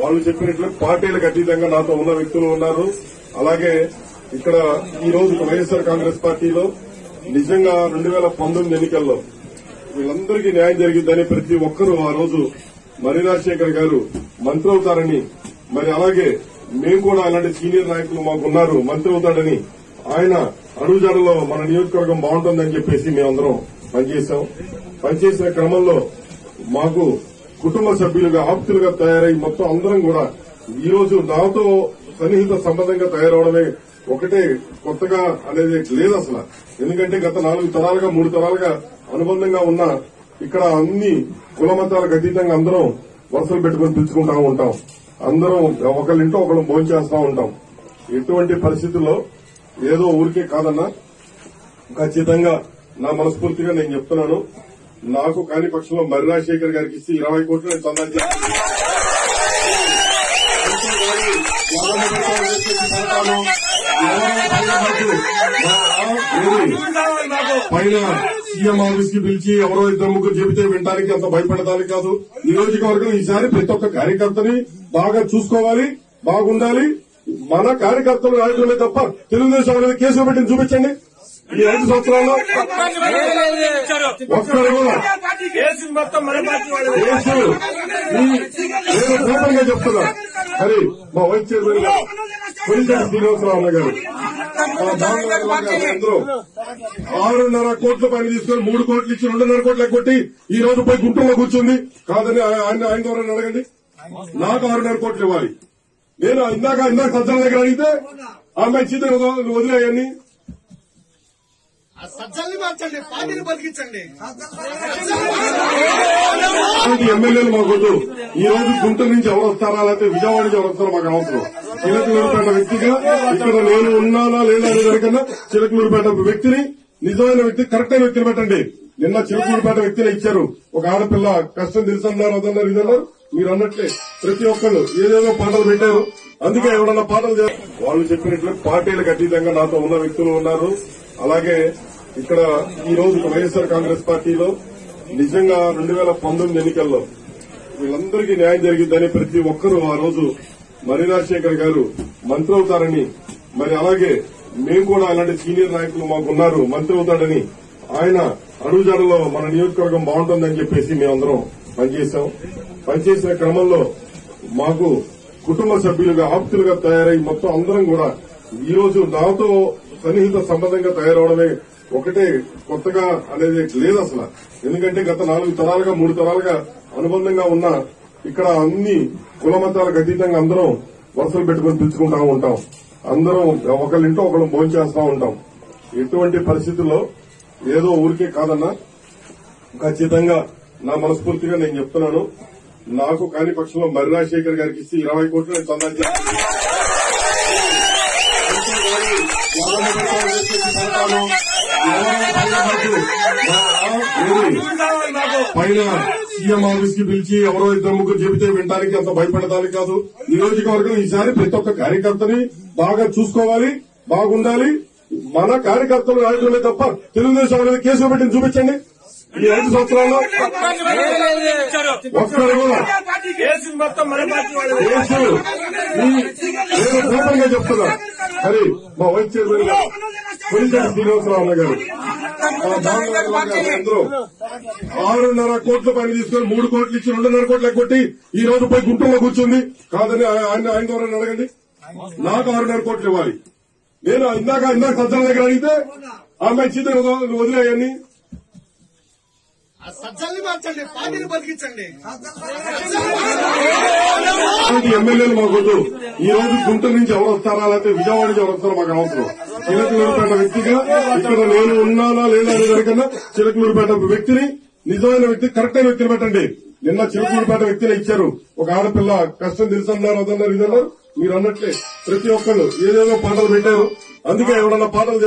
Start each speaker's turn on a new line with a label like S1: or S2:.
S1: వాళ్ళు చెప్పినట్లు పార్టీలకు అతీతంగా నాతో ఉన్న వ్యక్తులు ఉన్నారు. అలాగే ఇక్కడ ఈ రోజు వైఎస్ఆర్ కాంగ్రెస్ పార్టీలో నిజంగా 2019 ఎన్నికల్లో వీళ్ళందరికీ న్యాయం జరిగిందని ప్రతి ఒక్కరూ ఆ రోజు మర్రి రాజశేఖర్ గారు మంత్రి అవుతారని, మరి అలాగే మేము కూడా అలాంటి సీనియర్ నాయకులు మాకున్నారు మంత్రి అవుతాడని ఆయన అడుగుజాడలో మన నియోజకవర్గం బాగుంటుందని చెప్పేసి మేమందరం పనిచేశాం. పనిచేసిన క్రమంలో మాకు కుటుంబ సభ్యులుగా ఆప్తులుగా తయారై మొత్తం అందరం కూడా ఈ రోజు నాతో సన్నిహిత సంబంధంగా తయారవడమే ఒకటే కొత్తగా అనేది లేదు అసలు. ఎందుకంటే గత 4 తరాలుగా 3 తరాలుగా అనుబంధంగా ఉన్న ఇక్కడ అన్ని కుల మతాలకు అతీతంగా అందరం వరుసలు పెట్టుకుని పిలుచుకుంటా ఉంటాం. అందరం ఒకళ్ళింటో ఒకళ్ళు భోంచేస్తా ఉంటాం. ఎటువంటి పరిస్థితుల్లో ఏదో ఊరికే కాదన్నా, ఖచ్చితంగా నా మనస్ఫూర్తిగా నేను చెప్తున్నాను, నాకు కాని పక్షంలో మర్రి రాజశేఖర్ గారికి ఇచ్చి 20 కోట్లు నేను చందా పైన సీఎం ఆఫీస్ కి పిలిచి ఎవరో 2-3 చెబితే వినడానికి అంత భయపడడానికి కాదు. నియోజకవర్గం ఈసారి ప్రతి ఒక్క కార్యకర్తని బాగా చూసుకోవాలి, బాగుండాలి. మన కార్యకర్తలు నాయకులే తప్ప తెలుగుదేశం అనేది కేసులు పెట్టింది చూపించండి. ఈ 5 సంవత్సరాల్లో ఒక్కరు కూడా నేను పూర్వంగా చెప్తున్నా. మరి మా వైస్ చైర్మన్ గారు కొలిచెట్టి శ్రీనివాసరావు అన్న గారు అందరూ 6.5 కోట్ల పైన తీసుకొని 3 కోట్లు ఇచ్చి 2.5 కోట్లు ఎగ్గొట్టి ఈ రోజు పోయి గుంటూరులో కూర్చుంది. కాదని ఆయన ద్వారా అడగండి. నాకు 6.5 కోట్లు ఇవ్వాలి. నేను ఇందాక సజ్జల దగ్గర అడిగితే ఆమె చిత్ర వదిలేయని ఎమ్మెల్యేలు మాకొద్దు. ఈ రోజు గుంటూరు నుంచి ఎవరు వస్తారా లేకపోతే విజయవాడ నుంచి ఎవరు వస్తారో మాకు అవసరం. చిలకలూరుపేట వ్యక్తిగా ఇక్కడ నేను ఉన్నానా లేదా అనే దానికన్నా చిలకలూరుపేట వ్యక్తిని, నిజమైన వ్యక్తి, కరెక్ట్ అయిన వ్యక్తిని పెట్టండి. నిన్న చిలకలూరుపేట వ్యక్తిని ఇచ్చారు. ఒక ఆడపిల్ల కష్టం తెలుసన్నారు, అదన్నారు, ఇదన్నారు. మీరు అన్నట్లే ప్రతి ఒక్కళ్ళు ఏదేదో పాటలు పెట్టారు. అందుకే ఎవరన్నా పాటలు వాళ్ళు చెప్పినట్లు పార్టీలకు అతీతంగా నాతో ఉన్న వ్యక్తులు ఉన్నారు. అలాగే ఇక్కడ ఈ రోజు వైఎస్ఆర్ కాంగ్రెస్ పార్టీలో నిజంగా 2019 ఎన్నికల్లో వీళ్ళందరికీ న్యాయం జరిగిందని ప్రతి ఒక్కరూ ఆ రోజు మర్రి రాజశేఖర్ గారు మంత్రి అవుతారని, మరి అలాగే మేము కూడా అలాంటి సీనియర్ నాయకులు మాకున్నారు మంత్రి అవుతాడని ఆయన అడుగుజాడలో మన నియోజకవర్గం బాగుంటుందని చెప్పేసి మేమందరం పనిచేశాం. పనిచేసిన క్రమంలో మాకు కుటుంబ సభ్యులుగా ఆప్తులుగా తయారై మొత్తం అందరం కూడా ఈ రోజు నాతో సన్నిహిత సంబంధంగా తయారవడమే ఒకటే కొత్తగా అనేది లేదు అసలు. ఎందుకంటే గత 4 తరాలుగా 3 తరాలుగా అనుబంధంగా ఉన్న ఇక్కడ అన్ని కుల మతాలకు అతీతంగా అందరం వరుసలు పెట్టుకుని పిలుచుకుంటా ఉంటాం. అందరం ఒకళ్ళింటో ఒకళ్ళు భోంచేస్తా ఉంటాం. ఎటువంటి పరిస్థితుల్లో ఏదో ఊరికే కాదన్నా, ఖచ్చితంగా నా మనస్ఫూర్తిగా నేను చెప్తున్నాను, నాకు కాని పక్షంలో మర్రి రాజశేఖర్ గారికి ఇచ్చి 20 కోట్లు నేను చందా పైన సీఎం ఆఫీస్ కి పిలిచి ఎవరో 2-3 చెబితే వినడానికి అంత భయపడడానికి కాదు. నియోజకవర్గం ఈసారి ప్రతి ఒక్క కార్యకర్తని బాగా చూసుకోవాలి, బాగుండాలి. మన కార్యకర్తలు నాయకులే తప్ప తెలుగుదేశం అనేది కేసులు పెట్టింది చూపించండి. ఈ 5 సంవత్సరాల్లో ఒక్కరు కూడా నేను పూర్వంగా చెప్తున్నా. మరి మా వైస్ చైర్మన్ గారు కొలిచెట్టి శ్రీనివాసరావు అన్న గారు అందరూ 6.5 కోట్ల పైన తీసుకొని 3 కోట్లు ఇచ్చి 2.5 కోట్లు ఎగ్గొట్టి ఈ రోజు పోయి గుంటూరులో కూర్చుంది. కాదని ఆయన ద్వారా అడగండి. నాకు 6.5 కోట్లు ఇవ్వాలి. నేను ఇందాక సజ్జల దగ్గర అడిగితే ఆమె చిత్ర వదిలేయని ఎమ్మెల్యేలు మాకొద్దు. ఈ రోజు గుంటూరు నుంచి ఎవరు వస్తారా లేకపోతే విజయవాడ నుంచి ఎవరు వస్తారో మాకు అవసరం. చిలకలూరుపేట వ్యక్తిగా ఇక్కడ నేను ఉన్నానా లేదా అనే దానికన్నా చిలకలూరుపేట వ్యక్తిని, నిజమైన వ్యక్తి, కరెక్ట్ అయిన వ్యక్తిని పెట్టండి. నిన్న చిలకలూరుపేట వ్యక్తిని ఇచ్చారు. ఒక ఆడపిల్ల కష్టం తెలుసన్నారు, అదన్నారు, ఇదన్నారు. మీరు అన్నట్లే ప్రతి ఒక్కళ్ళు ఏదేదో పాటలు పెట్టారు. అందుకే ఎవరన్నా పాటలు